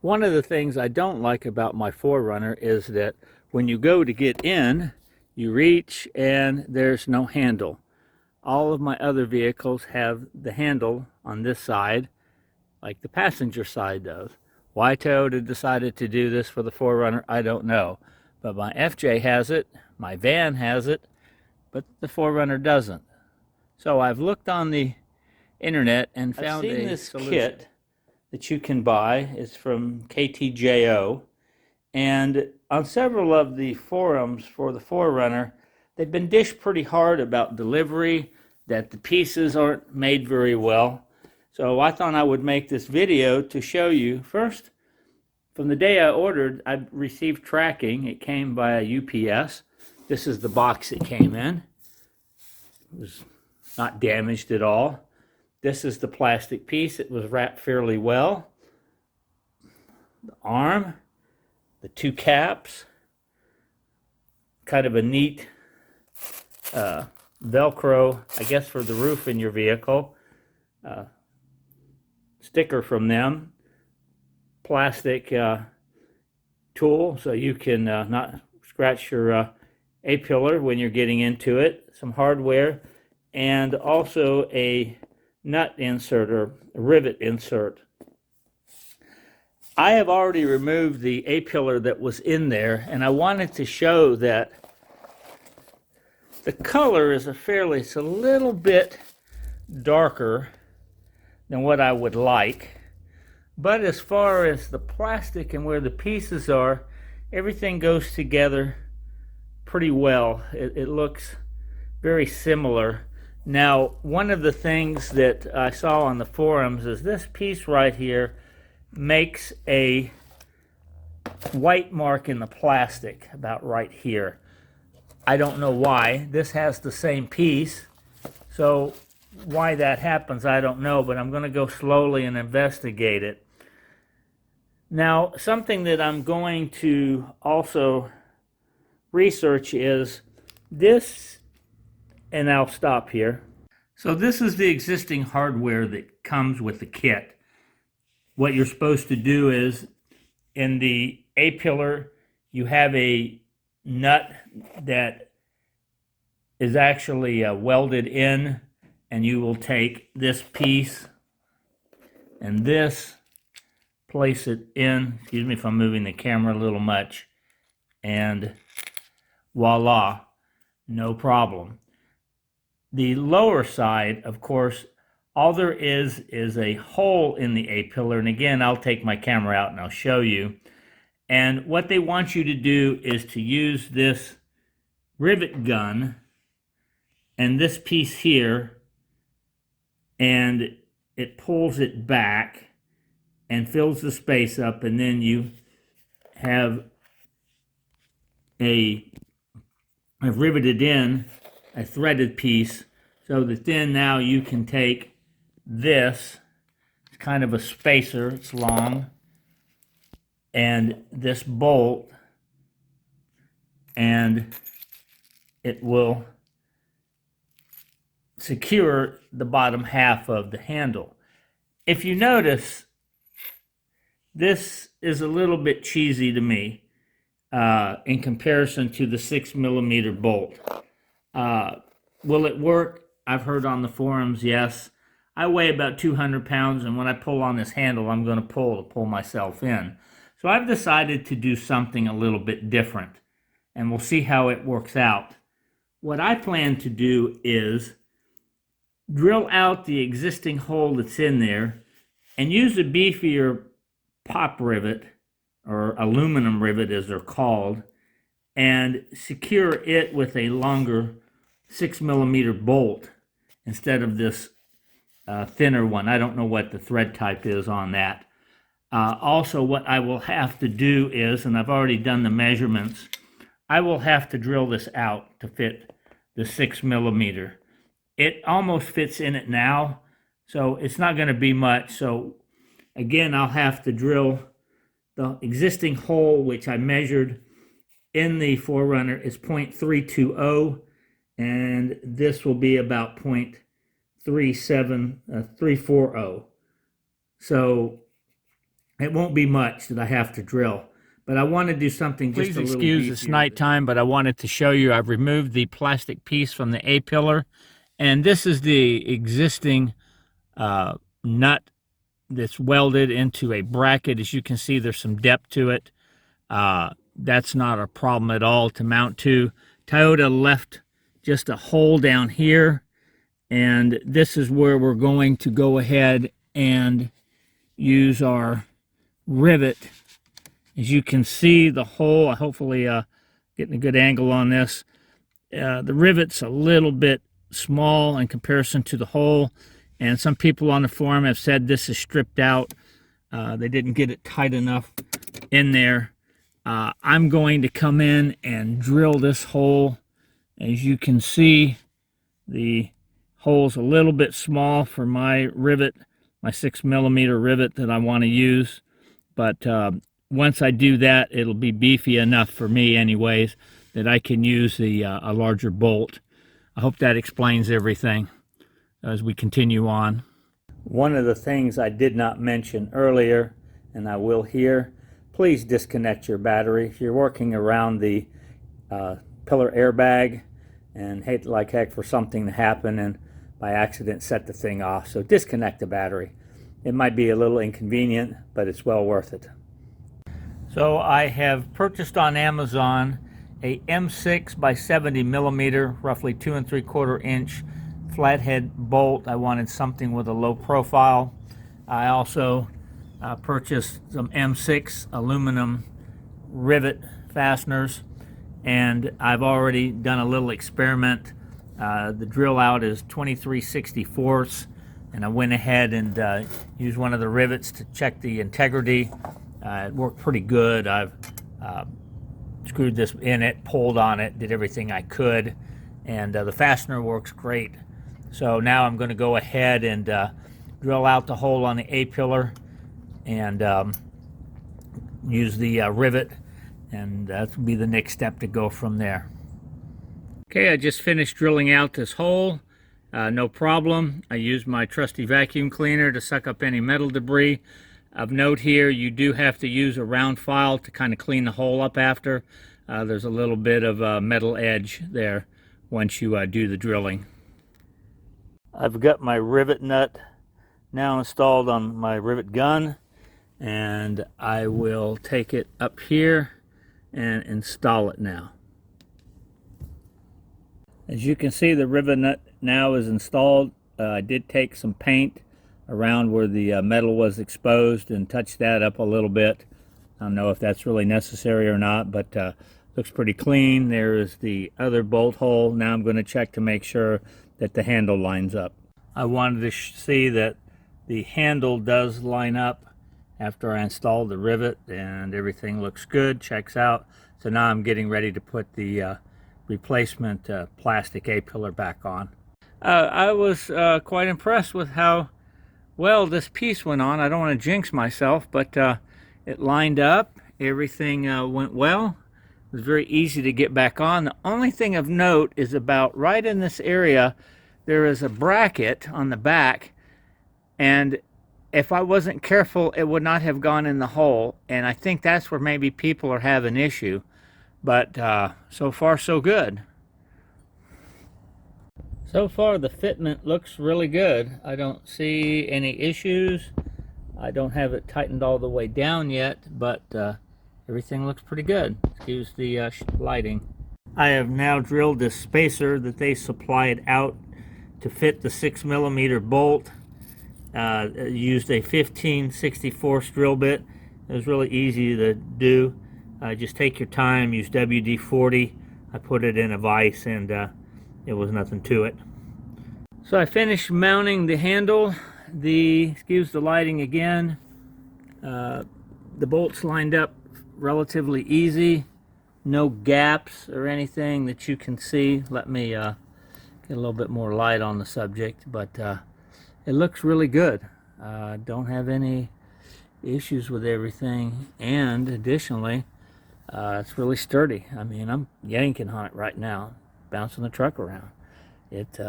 One of the things I don't like about my 4Runner is that when you go to get in, you reach and there's no handle. All of my other vehicles have the handle on this side, like the passenger side does. Why Toyota decided to do this for the 4Runner, I don't know. But my FJ has it, my van has it, but the 4Runner doesn't. So I've looked on the internet and found this kit that you can buy. It's from KTJO. And on several of the forums for the 4Runner, they've been dished pretty hard about delivery, that the pieces aren't made very well. So I thought I would make this video to show you. First, from the day I ordered, I received tracking. It came via UPS. This is the box it came in. It was not damaged at all. This is the plastic piece. It was wrapped fairly well. The arm, the two caps, kind of a neat Velcro, I guess, for the roof in your vehicle. Sticker from them. Plastic tool so you can not scratch your A-pillar when you're getting into it. Some hardware, and also a nut insert or rivet insert. I have already removed the A-pillar that was in there, and I wanted to show that the color is it's a little bit darker than what I would like. But as far as the plastic and where the pieces are, everything goes together pretty well. It looks very similar. Now, one of the things that I saw on the forums is this piece right here makes a white mark in the plastic about right here. I don't know why. This has the same piece, so why that happens, I don't know, but I'm going to go slowly and investigate it. Now, something that I'm going to also research is this, and I'll stop here. So this is the existing hardware that comes with the kit. What you're supposed to do is, in the A-pillar, you have a nut that is actually welded in, and you will take this piece and this, place it in, excuse me if I'm moving the camera a little much, and voila, no problem. The lower side, of course, all there is a hole in the A-pillar, and again, I'll take my camera out and I'll show you. And what they want you to do is to use this rivet gun and this piece here, and it pulls it back and fills the space up, and then you have I've riveted in a threaded piece so that then now you can take this, it's kind of a spacer, it's long, and this bolt, and it will secure the bottom half of the handle. If you notice, this is a little bit cheesy to me in comparison to the 6mm bolt. Will it work? I've heard on the forums, yes. I weigh about 200 pounds, and when I pull on this handle, I'm going to pull myself in. So I've decided to do something a little bit different, and we'll see how it works out. What I plan to do is drill out the existing hole that's in there and use a beefier pop rivet, or aluminum rivet as they're called, and secure it with a longer 6mm bolt instead of this thinner one. I don't know what the thread type is on that. Also, what I will have to do is, and I've already done the measurements, I will have to drill this out to fit the 6mm. It almost fits in it now, so it's not going to be much. So again, I'll have to drill the existing hole, which I measured in the 4Runner, is 0.320, and this will be about 0.340. So It won't be much that I have to drill, but I want to do something just a little beefier. Please excuse it's nighttime, but I wanted to show you I've removed the plastic piece from the A-pillar, and this is the existing nut that's welded into a bracket. As you can see, there's some depth to it. That's not a problem at all to mount to. Toyota left just a hole down here, and this is where we're going to go ahead and use our rivet. As you can see, the hole, hopefully getting a good angle on this, the rivet's a little bit small in comparison to the hole, and some people on the forum have said this is stripped out. They didn't get it tight enough in there. I'm going to come in and drill this hole. As you can see, the hole's a little bit small for my rivet, my 6mm rivet that I want to use, but once I do that, it'll be beefy enough for me anyways that I can use a larger bolt. I hope that explains everything as we continue on. One of the things I did not mention earlier, and I will here, please disconnect your battery. If you're working around the pillar airbag and hate like heck for something to happen and by accident set the thing off, so disconnect the battery. It might be a little inconvenient, but it's well worth it. So I have purchased on Amazon a M6 by 70mm, roughly 2 3/4 inch flathead bolt. I wanted something with a low profile. I also purchased some M6 aluminum rivet fasteners, and I've already done a little experiment. The drill out is 23/64, and I went ahead and used one of the rivets to check the integrity. It worked pretty good. I've screwed this in it, pulled on it, did everything I could, and the fastener works great. So now I'm going to go ahead and drill out the hole on the A-pillar and use the rivet, and that will be the next step to go from there. Okay, I just finished drilling out this hole. No problem. I used my trusty vacuum cleaner to suck up any metal debris. Of note here, you do have to use a round file to kind of clean the hole up after. There's a little bit of a metal edge there once you do the drilling. I've got my rivet nut now installed on my rivet gun, and I will take it up here and install it now. As you can see, the rivet nut now is installed. I did take some paint around where the metal was exposed and touch that up a little bit. I don't know if that's really necessary or not, but looks pretty clean. There is the other bolt hole. Now I'm going to check to make sure that the handle lines up. I wanted to see that the handle does line up after I installed the rivet, and everything looks good, checks out. So now I'm getting ready to put the replacement plastic A-pillar back on. I was quite impressed with how well this piece went on. I don't want to jinx myself, but it lined up. Everything went well. It was very easy to get back on. The only thing of note is about right in this area, there is a bracket on the back, and if I wasn't careful, it would not have gone in the hole, and I think that's where maybe people are having an issue. But so far, so good. So far, the fitment looks really good. I don't see any issues. I don't have it tightened all the way down yet, but everything looks pretty good. Excuse the lighting. I have now drilled this spacer that they supplied out to fit the 6mm bolt. Used a 15/64 drill bit. It was really easy to do. Just take your time, use WD-40. I put it in a vise, and it was nothing to it. So I finished mounting the handle. Excuse the lighting again. The bolts lined up relatively easy. No gaps or anything that you can see. Let me get a little bit more light on the subject, but it looks really good. Don't have any issues with everything, and additionally, it's really sturdy. I mean, I'm yanking on it right now, bouncing the truck around. It's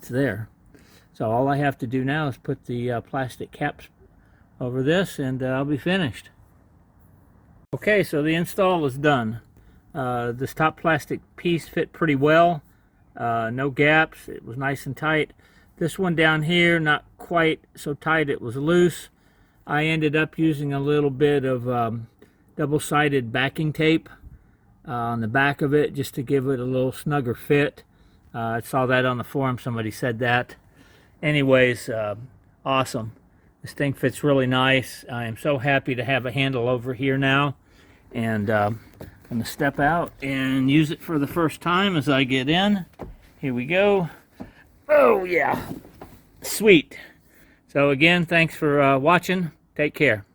there. So all I have to do now is put the plastic caps over this, and I'll be finished. Okay, so the install is done. This top plastic piece fit pretty well. No gaps. It was nice and tight. This one down here, not quite so tight. It was loose. I ended up using a little bit of double-sided backing tape on the back of it just to give it a little snugger fit. I saw that on the forum. Somebody said that. Anyways, awesome. This thing fits really nice. I am so happy to have a handle over here now. And I'm going to step out and use it for the first time as I get in. Here we go. Oh, yeah. Sweet. So again, thanks for watching. Take care.